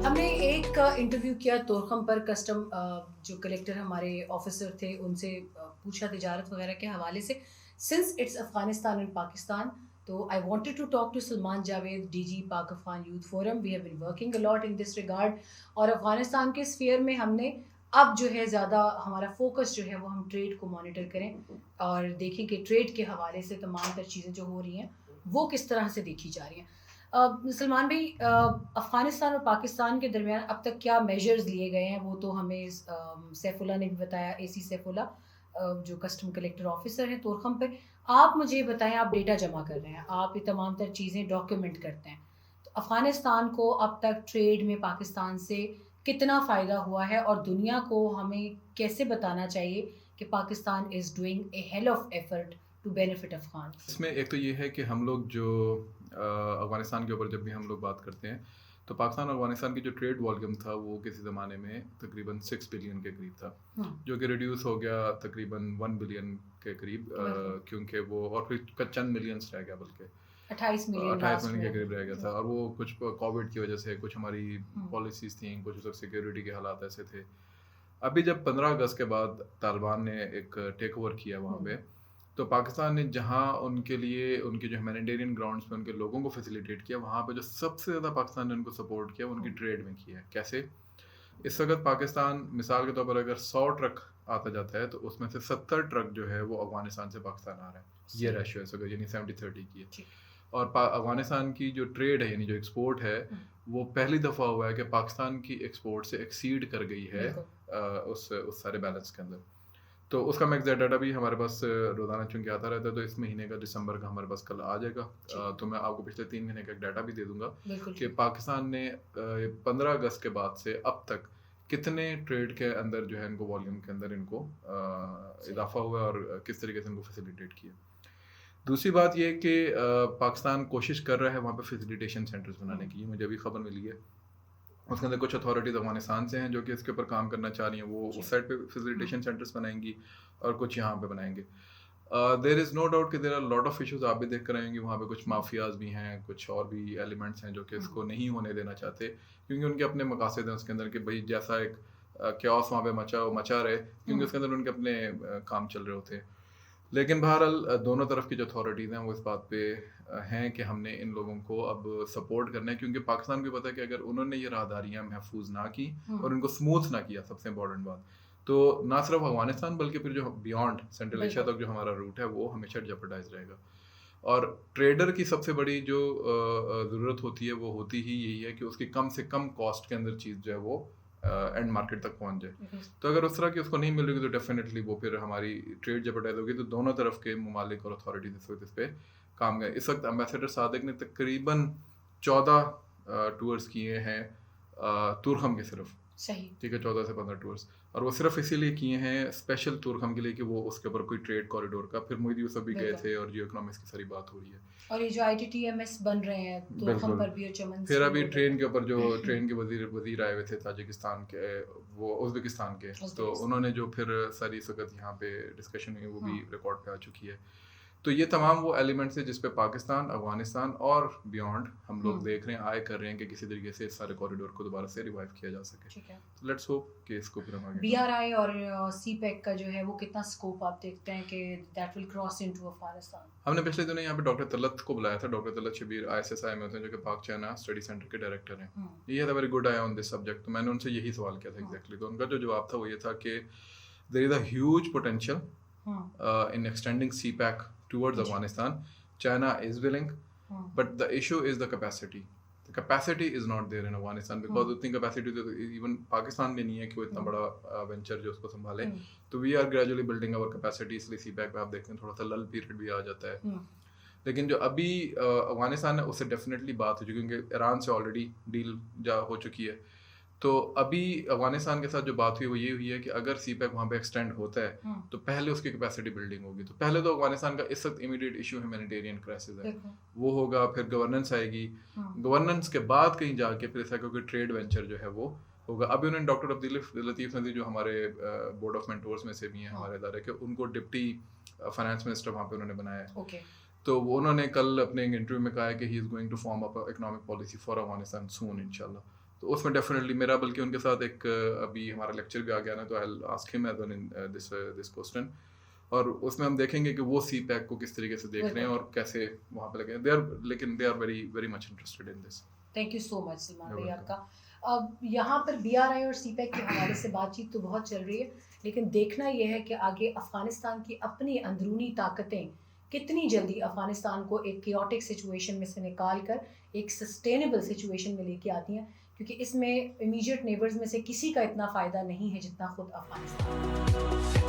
ہم نے ایک انٹرویو کیا تورخم پر کسٹم جو کلیکٹر ہمارے آفیسر تھے ان سے پوچھا تجارت وغیرہ کے حوالے سے since it's Afghanistan and Pakistan. تو I wanted to talk to Salman Javed D G Pak Afghan youth forum. We have been working a lot in this regard. اور افغانستان کے اسفیئر میں ہم نے اب جو ہے زیادہ ہمارا فوکس جو ہے وہ ہم ٹریڈ کو مانیٹر کریں اور دیکھیں کہ ٹریڈ کے حوالے سے تمام تر چیزیں جو ہو رہی ہیں وہ کس طرح سے دیکھی جا رہی ہیں. سلمان بھائی، افغانستان اور پاکستان کے درمیان اب تک کیا میجرز لیے گئے ہیں وہ تو ہمیں سیف اللہ نے بھی بتایا، اے سی سیف اللہ جو کسٹم کلیکٹر آفیسر ہیں تورخم پہ. آپ مجھے بتائیں، آپ ڈیٹا جمع کر رہے ہیں، آپ یہ تمام تر چیزیں ڈاکیومنٹ کرتے ہیں، تو افغانستان کو اب تک ٹریڈ میں پاکستان سے کتنا فائدہ ہوا ہے اور دنیا کو ہمیں کیسے بتانا چاہیے کہ Pakistan is doing a hell of effort to benefit Afghan. اس میں ایک تو یہ ہے کہ ہم لوگ جو افغانستان کے اوپر جب بھی ہم لوگ بات کرتے ہیں تو پاکستان اور افغانستان کی جو ٹریڈ والیوم تھا وہ کسی زمانے میں تقریباً 6 بلین کے قریب تھا، جو کہ ریڈیوس ہو گیا تقریباً 1 بلین کے قریب، کیونکہ وہ اور پھر چند ملینس رہ گیا، بلکہ 28 ملین کے قریب رہ گیا تھا. اور وہ کچھ کووڈ کی وجہ سے کچھ ہماری پالیسیز تھیں، کچھ سیکیورٹی کے حالات ایسے تھے. ابھی جب 15 اگست کے بعد طالبان نے ایک ٹیک اوور کیا وہاں پہ، تو پاکستان نے جہاں ان کے لیے ان کے جو ہیومینیٹیرین گراؤنڈس پہ ان کے لوگوں کو فیسیلیٹیٹ کیا، وہاں پہ جو سب سے زیادہ پاکستان نے ان کو سپورٹ کیا وہ ان کی ٹریڈ میں کیا ہے. کیسے؟ اس وقت پاکستان مثال کے طور پر اگر 100 ٹرک آتا جاتا ہے تو اس میں سے 70 ٹرک جو ہے وہ افغانستان سے پاکستان آ رہا ہے. یہ ریشو ہے اس وقت، یعنی 70-30 کی ہے. اور افغانستان کی جو ٹریڈ ہے، یعنی جو ایکسپورٹ ہے، وہ پہلی دفعہ ہوا ہے کہ پاکستان کی ایکسپورٹ سے ایکسیڈ کر گئی ہے اس سارے بیلنس کے اندر. تو اس کا میں ایگزیکٹ ڈاٹا بھی ہمارے پاس روزانہ چونکہ آتا رہتا ہے، تو اس مہینے کا دسمبر کا ہمارے پاس کل آ جائے گا. تو میں آپ کو پچھلے 3 مہینے کا ایک ڈاٹا بھی دے دوں گا کہ پاکستان نے 15 اگست کے بعد سے اب تک کتنے ٹریڈ کے اندر جو ہے ان کو والیوم کے اندر ان کو اضافہ ہوا اور کس طریقے سے ان کو فیسیلیٹیٹ کیا. دوسری بات یہ کہ پاکستان کوشش کر رہا ہے وہاں پہ فیسیلیٹیشن سینٹرز بنانے کی. مجھے ابھی خبر ملی ہے اس کے اندر کچھ اتھارٹیز افغانستان سے ہیں جو کہ اس کے اوپر کام کرنا چاہ رہی ہیں، وہ اس سائڈ پہ فیسیلیٹیشن سینٹرز بنائیں گی اور کچھ یہاں پہ بنائیں گے. دیر از نو ڈاؤٹ کہ there are lot of issues. آپ بھی دیکھ کر آئیں گے وہاں پہ کچھ مافیاز بھی ہیں، کچھ اور بھی ایلیمنٹس ہیں جو کہ اس کو نہیں ہونے دینا چاہتے، کیونکہ ان کے اپنے مقاصد ہیں اس کے اندر کہ بھائی جیسا ایک کیوس وہاں پہ مچا رہے، کیونکہ اس کے اندر ان کے اپنے کام چل رہے ہوتے ہیں. لیکن بہرحال دونوں طرف کی جو اتھارٹیز ہیں وہ اس بات پہ ہیں کہ ہم نے ان لوگوں کو اب سپورٹ کرنا ہے، کیونکہ پاکستان کو پتہ ہے کہ اگر انہوں نے یہ راہداریاں محفوظ نہ کی اور ان کو اسموتھ نہ کیا، سب سے امپورٹنٹ بات، تو نہ صرف افغانستان بلکہ پھر جو بیانڈ سینٹرل ایشیا تک جو ہمارا روٹ ہے وہ ہمیشہ جیپرڈائز رہے گا. اور ٹریڈر کی سب سے بڑی جو ضرورت ہوتی ہے وہ ہوتی ہی یہی ہے کہ اس کی کم سے کم کاسٹ کے اندر چیز جو ہے وہ اینڈ مارکیٹ تک پہنچ جائے. تو اگر اس طرح کی اس کو نہیں مل رہی تو ڈیفینیٹلی وہ پھر ہماری ٹریڈ جیپرڈائز ہوگی. تو دونوں طرف کے ممالک اور اتھارٹیز اس وقت اس پہ کام کریں. اس وقت امبیسڈر صادق نے تقریباً 14 ٹورز کیے ہیں تورخم کے صرف. صحیح، ٹھیک ہے، 14 سے 15 ٹورز، اور وہ صرف اسی لیے کیے ہیں اسپیشل تورخم کے لیے کہ وہ اس کے اوپر کوئی ٹریڈ کوریڈور کا. پھر محیط یوسف بھی گئے تھے اور جیو اکنامکس کی ساری بات ہو رہی ہے. اور یہ جو I T T M S بن رہے ہیں تورخم پر بھی اور چمن. پھر ابھی ٹرین کے اوپر جو ٹرین کے وزیر آئے ہوئے تھے تاجکستان کے، وہ ازبکستان کے، تو انہوں نے جو پھر ساری اس وقت یہاں پہ ڈسکشن ہوئی وہ بھی ریکارڈ پہ آ چکی ہے. تو یہ تمام وہ ایلیمنٹس ہیں جس پہ پاکستان، افغانستان اور بیونڈ ہم لوگ دیکھ رہے ہیں، آئے کر رہے ہیں کہ کسی طریقے سے اس سارے کوریڈور کو دوبارہ سے ریوائیو کیا جا سکے. لیٹس ہوپ کہ اس کو پھر ہم آگے بی آر آئی اور سی پیک کا جو ہے وہ کتنا اسکوپ آپ دیکھتے ہیں کہ that will cross into Afghanistan. ہم نے پچھلے دنوں یہاں پہ ڈاکٹر طلعت کو بلایا تھا. ڈاکٹر طلعت شبیر ISSI میں ہوتے ہیں جو کہ پاک چائنا اسٹڈی سینٹر کے ڈائریکٹر ہیں. یہ ہے very good I on this subject. تو میں نے ان سے یہی سوال کیا تھا ایگزیکٹلی. تو ان کا جو جواب تھا وہ یہ تھا کہ there is a huge potential in extending CPEC towards Afghanistan. China is willing, but the issue is the capacity. The capacity is not there in Afghanistan because اتنی capacity تو even پاکستان میں نہیں ہے کہ وہ اتنا بڑا وینچر جو اس کو سنبھالے. تو we are gradually building our capacity. اس لیے CPEC پہ آپ دیکھتے ہیں تھوڑا سا لل پیریڈ بھی آ جاتا ہے. لیکن جو ابھی افغانستان ہے اس سے ڈیفینیٹلی بات ہو چکی ہے کیونکہ ایران سے آلریڈی ڈیل ہو چکی ہے. تو ابھی افغانستان کے ساتھ جو بات ہوئی وہ یہ ہوئی ہے کہ اگر CPEC وہاں پہ ایکسٹینڈ ہوتا ہے تو پہلے اس کی کیپیسٹی بلڈنگ ہوگی. تو پہلے تو افغانستان کا اس وقت امیڈیٹ ایشو ہیومینیٹیرین کرائسس ہے، وہ ہوگا. پھر گورننس آئے گی، گورننس کے بعد کہیں جا کے پھر ایسا کوئی ٹریڈ وینچر جو ہے وہ ہوگا. ابھی انہوں نے ڈاکٹر عبداللطیف ندوی جو ہمارے بورڈ آف مینٹورس میں سے بھی ہیں ہمارے ادارے کے، ان کو ڈپٹی فائنانس منسٹر وہاں پہ انہوں نے بنایا ہے. تو انہوں نے کل اپنے انٹرویو میں کہا ہے کہ he is going to form up economic policy for Afghanistan soon انشاءاللہ. تو اس میں ڈیفینیٹلی میرا بلکہ ان کے ساتھ ایک ابھی ہمارا لیکچر بھی آ گیا نا تو آئی آسک ہم ایز این دس کوسچن, اور اس میں ہم دیکھیں گے کہ وہ سی پیک کو کس طریقے سے دیکھ رہے ہیں اور کیسے وہاں پہ لگے لیکن they are very very much interested in this. Thank you so much Salman بھائی آپ کا. اب یہاں پر بی آر آئی اور سی پیک کے حوالے سے بات چیت تو بہت چل رہی ہے, لیکن دیکھنا یہ ہے کہ آگے افغانستان کی اپنی اندرونی طاقتیں کتنی جلدی افغانستان کو ایک کیوٹک سچویشن میں سے نکال کر ایک سسٹینیبل سچویشن میں لے کے آتی ہیں, کیونکہ اس میں امیجیٹ نیبرز میں سے کسی کا اتنا فائدہ نہیں ہے جتنا خود افغانستان.